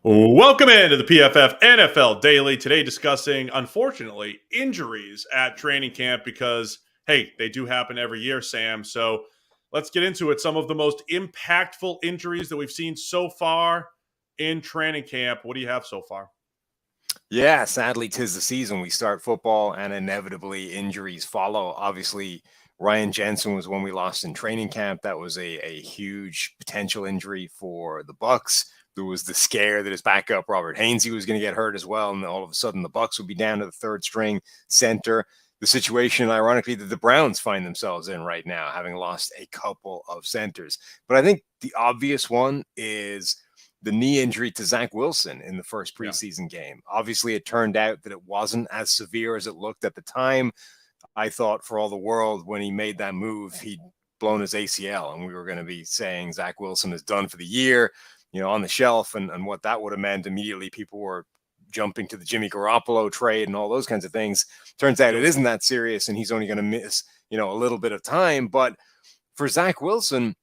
Welcome into the PFF NFL Daily. Today, discussing, unfortunately, injuries at training camp because, hey, they do happen every year, Sam. So let's get into it. Some of the most impactful injuries that we've seen so far in training camp. What do you have so far? Yeah, sadly, 'tis the season. We start football and inevitably injuries follow. Obviously, Ryan Jensen was one we lost in training camp. That was a huge potential injury for the Bucks. There was the scare that his backup Robert Hainsey was going to get hurt as well, and all of a sudden the Bucks would be down to the third string center. The situation, ironically, that the Browns find themselves in right now, having lost a couple of centers. But I think the obvious one is the knee injury to Zach Wilson in the first Yeah. preseason game. Obviously, it turned out that it wasn't as severe as it looked at the time. I thought for all the world when he made that move, he'd blown his ACL, and we were going to be saying Zach Wilson is done for the year, on the shelf, and what that would have meant. Immediately, people were jumping to the Jimmy Garoppolo trade and all those kinds of things. Turns out it isn't that serious, and he's only going to miss, a little bit of time. But for Zach Wilson,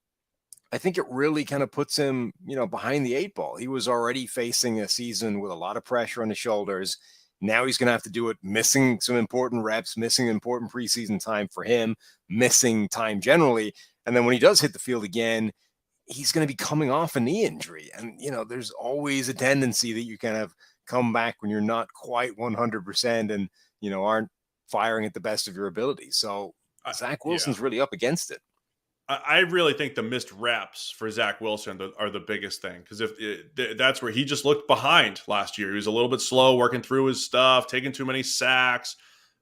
I think it really kind of puts him, behind the eight ball. He was already facing a season with a lot of pressure on his shoulders. Now he's going to have to do it, missing some important reps, missing important preseason time for him, missing time generally. And then when he does hit the field again, he's going to be coming off a knee injury. And, there's always a tendency that you kind of come back when you're not quite 100% and, aren't firing at the best of your ability. So Zach Wilson's really up against it. I really think the missed reps for Zach Wilson are the biggest thing, because that's where he just looked behind last year. He was a little bit slow working through his stuff, taking too many sacks.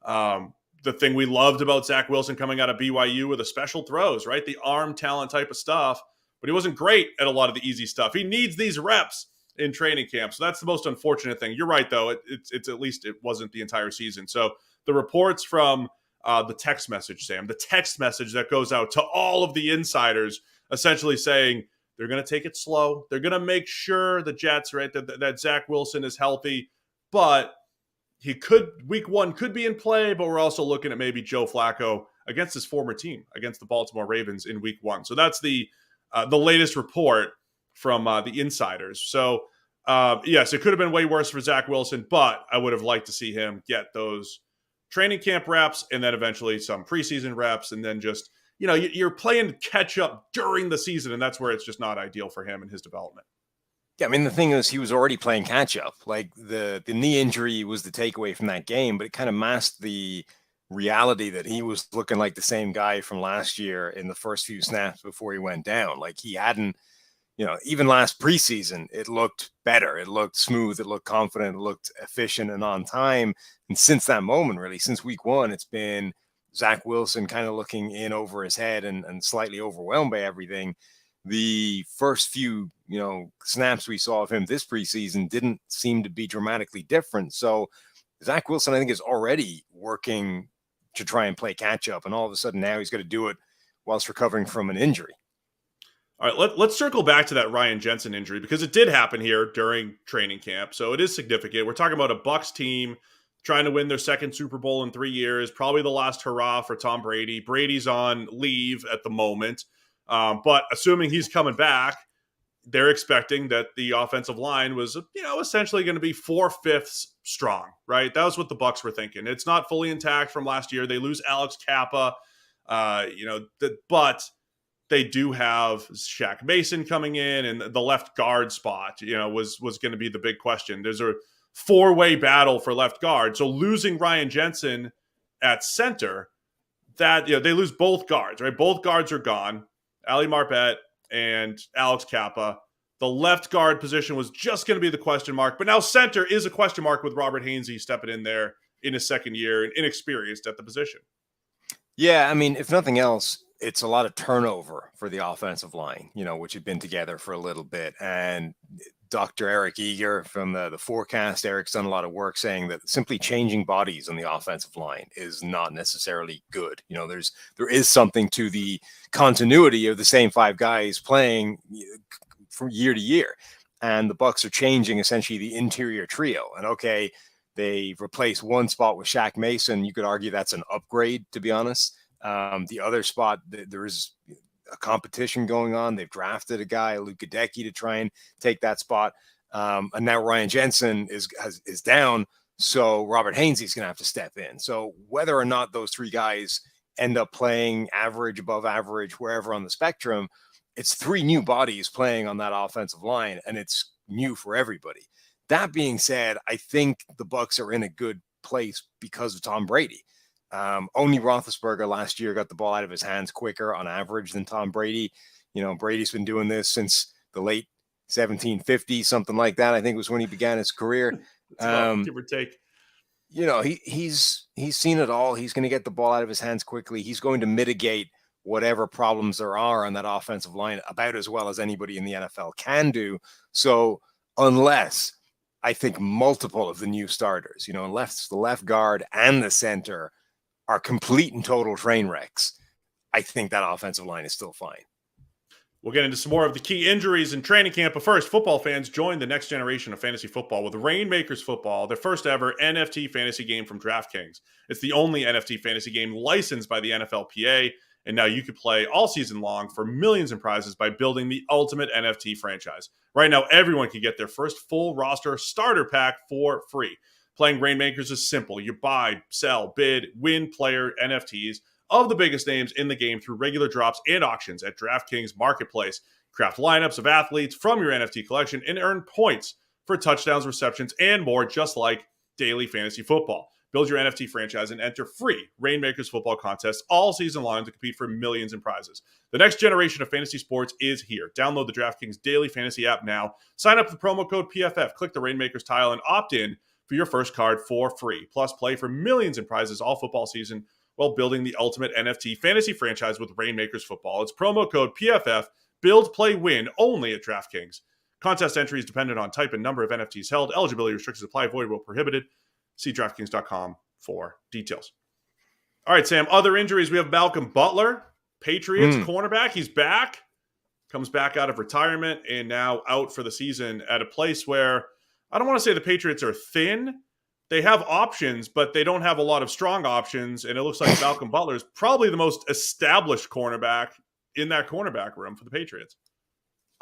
The thing we loved about Zach Wilson coming out of BYU were the special throws, right? The arm talent type of stuff, but he wasn't great at a lot of the easy stuff. He needs these reps in training camp. So that's the most unfortunate thing. You're right, though. It's at least it wasn't the entire season. So the reports from the text message, Sam, the text message that goes out to all of the insiders, essentially saying they're going to take it slow. They're going to make sure the Jets, right, that Zach Wilson is healthy, but he could, week one could be in play, but we're also looking at maybe Joe Flacco against his former team, against the Baltimore Ravens in week one. So that's the latest report from the insiders. So yes, it could have been way worse for Zach Wilson, but I would have liked to see him get those training camp reps and then eventually some preseason reps, and then just, you're playing catch up during the season, and that's where it's just not ideal for him and his development. Yeah, I mean, the thing is, he was already playing catch up. Like the knee injury was the takeaway from that game, but it kind of masked the reality that he was looking like the same guy from last year in the first few snaps before he went down. Like he hadn't, even last preseason, it looked better. It looked smooth. It looked confident. It looked efficient and on time. And since that moment, really, since week one, it's been Zach Wilson kind of looking in over his head and slightly overwhelmed by everything. The first few, snaps we saw of him this preseason didn't seem to be dramatically different. So Zach Wilson, I think, is already working to try and play catch up. And all of a sudden now he's got to do it whilst recovering from an injury. All right, let's circle back to that Ryan Jensen injury, because it did happen here during training camp. So it is significant. We're talking about a Bucs team trying to win their second Super Bowl in 3 years, probably the last hurrah for Tom Brady. Brady's on leave at the moment, but assuming he's coming back, they're expecting that the offensive line was, essentially going to be 4/5 strong, right? That was what the Bucs were thinking. It's not fully intact from last year. They lose Alex Kappa, but they do have Shaq Mason coming in, and the left guard spot, was going to be the big question. There's a 4-way battle for left guard. So losing Ryan Jensen at center, that, they lose both guards, right? Both guards are gone. Ali Marpet and Alex Kappa. The left guard position was just going to be the question mark, but now center is a question mark with Robert Hainsey stepping in there in his second year and inexperienced at the position. Yeah, I mean, if nothing else, it's a lot of turnover for the offensive line, which had been together for a little bit. And Dr. Eric Eager from the forecast, Eric's done a lot of work saying that simply changing bodies on the offensive line is not necessarily good. There is something to the continuity of the same five guys playing from year to year. And the Bucs are changing essentially the interior trio. And okay, they replaced one spot with Shaq Mason. You could argue that's an upgrade, to be honest. The other spot, there is a competition going on. They've drafted a guy, Luke Gadecki, to try and take that spot. And now Ryan Jensen is down, so Robert Hainsey's going to have to step in. So whether or not those three guys end up playing average, above average, wherever on the spectrum, it's three new bodies playing on that offensive line, and it's new for everybody. That being said, I think the Bucs are in a good place because of Tom Brady. Only Roethlisberger last year got the ball out of his hands quicker on average than Tom Brady. Brady's been doing this since the late 1750s, something like that. I think was when he began his career. Give or take. He's seen it all. He's going to get the ball out of his hands quickly. He's going to mitigate whatever problems there are on that offensive line about as well as anybody in the NFL can do. So unless I think multiple of the new starters, unless the left guard and the center are complete and total train wrecks, I think that offensive line is still fine. We'll get into some more of the key injuries in training camp. But first, football fans, join the next generation of fantasy football with Rainmakers Football, their first ever NFT fantasy game from DraftKings. It's the only NFT fantasy game licensed by the NFLPA, and now you can play all season long for millions in prizes by building the ultimate NFT franchise. Right now, everyone can get their first full roster starter pack for free. Playing Rainmakers is simple. You buy, sell, bid, win player NFTs of the biggest names in the game through regular drops and auctions at DraftKings Marketplace. Craft lineups of athletes from your NFT collection and earn points for touchdowns, receptions, and more, just like daily fantasy football. Build your NFT franchise and enter free Rainmakers football contests all season long to compete for millions in prizes. The next generation of fantasy sports is here. Download the DraftKings Daily Fantasy app now. Sign up with the promo code PFF. Click the Rainmakers tile and opt in for your first card for free. Plus, play for millions in prizes all football season while building the ultimate NFT fantasy franchise with Rainmakers Football. It's promo code PFF. Build, play, win only at DraftKings. Contest entry is dependent on type and number of NFTs held. Eligibility restrictions apply. Void where prohibited. See DraftKings.com for details. All right, Sam. Other injuries. We have Malcolm Butler, Patriots cornerback. He's back. Comes back out of retirement and now out for the season at a place where I don't want to say the Patriots are thin. They have options, but they don't have a lot of strong options. And it looks like Malcolm Butler is probably the most established cornerback in that cornerback room for the Patriots.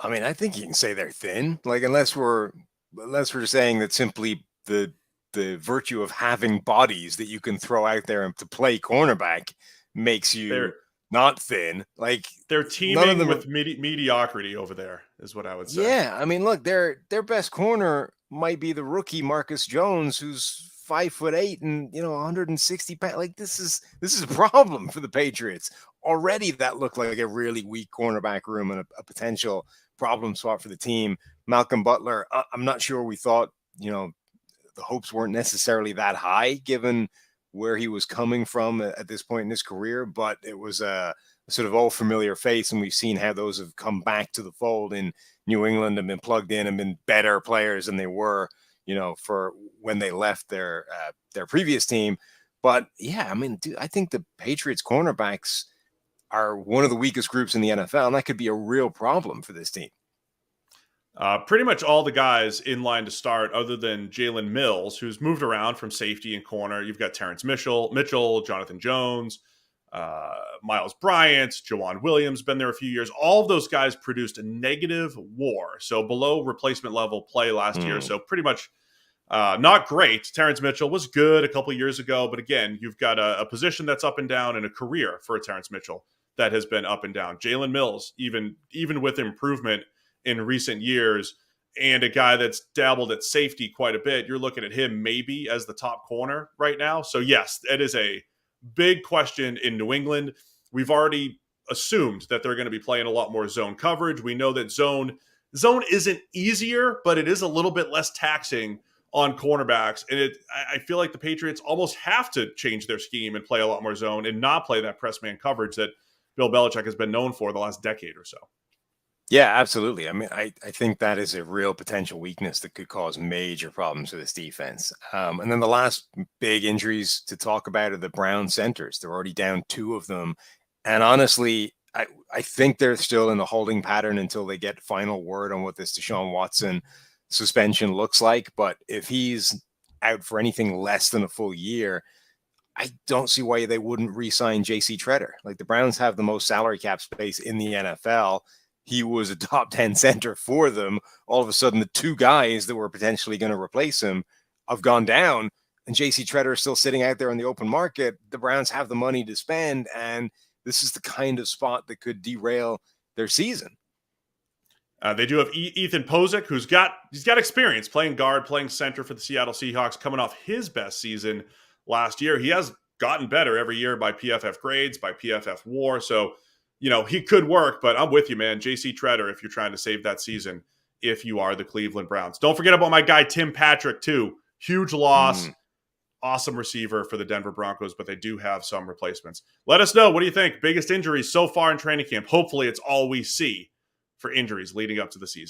I mean, I think you can say they're thin. Like, unless we're saying that simply the virtue of having bodies that you can throw out there to play cornerback makes you not thin. Like, they're teaming with mediocrity over there, is what I would say. Yeah, I mean, look, their best corner might be the rookie Marcus Jones, who's 5'8" and 160 pounds. Like, this is a problem for the Patriots. Already that looked like a really weak cornerback room and a potential problem spot for the team. Malcolm Butler, I'm not sure we thought, the hopes weren't necessarily that high given where he was coming from at this point in his career, but it was a sort of old familiar face, and we've seen how those have come back to the fold in New England and been plugged in and been better players than they were, for when they left their previous team. But yeah, I mean, dude, I think the Patriots cornerbacks are one of the weakest groups in the NFL, and that could be a real problem for this team. Pretty much all the guys in line to start, other than Jalen Mills, who's moved around from safety and corner. You've got Terrence Mitchell, Jonathan Jones, Miles Bryant, Jawan Williams, been there a few years. All of those guys produced a negative WAR, so below replacement level play last year. So pretty much not great. Terrence Mitchell was good a couple years ago, but again, you've got a position that's up and down and a career for a Terrence Mitchell that has been up and down. Jalen Mills, even with improvement in recent years, and a guy that's dabbled at safety quite a bit, you're looking at him maybe as the top corner right now. So yes, it is a big question in New England. We've already assumed that they're going to be playing a lot more zone coverage. We know that zone isn't easier, but it is a little bit less taxing on cornerbacks. And I feel like the Patriots almost have to change their scheme and play a lot more zone and not play that press man coverage that Bill Belichick has been known for the last decade or so. Yeah, absolutely. I mean, I think that is a real potential weakness that could cause major problems for this defense. And then the last big injuries to talk about are the Brown centers. They're already down two of them. And honestly, I think they're still in a holding pattern until they get final word on what this Deshaun Watson suspension looks like. But if he's out for anything less than a full year, I don't see why they wouldn't re-sign J.C. Tretter. Like, the Browns have the most salary cap space in the NFL. he was a top 10 center for them. All of a sudden, the two guys that were potentially going to replace him have gone down, and JC Treader is still sitting out there on the open market. The Browns have the money to spend, and this is the kind of spot that could derail their season. They do have Ethan Pozick, he's got experience playing guard, playing center for the Seattle Seahawks, coming off his best season last year. He has gotten better every year by PFF grades, by PFF WAR. So, he could work, but I'm with you, man. JC Treader, if you're trying to save that season, if you are the Cleveland Browns. Don't forget about my guy, Tim Patrick, too. Huge loss. Awesome receiver for the Denver Broncos, but they do have some replacements. Let us know. What do you think? Biggest injuries so far in training camp? Hopefully it's all we see for injuries leading up to the season.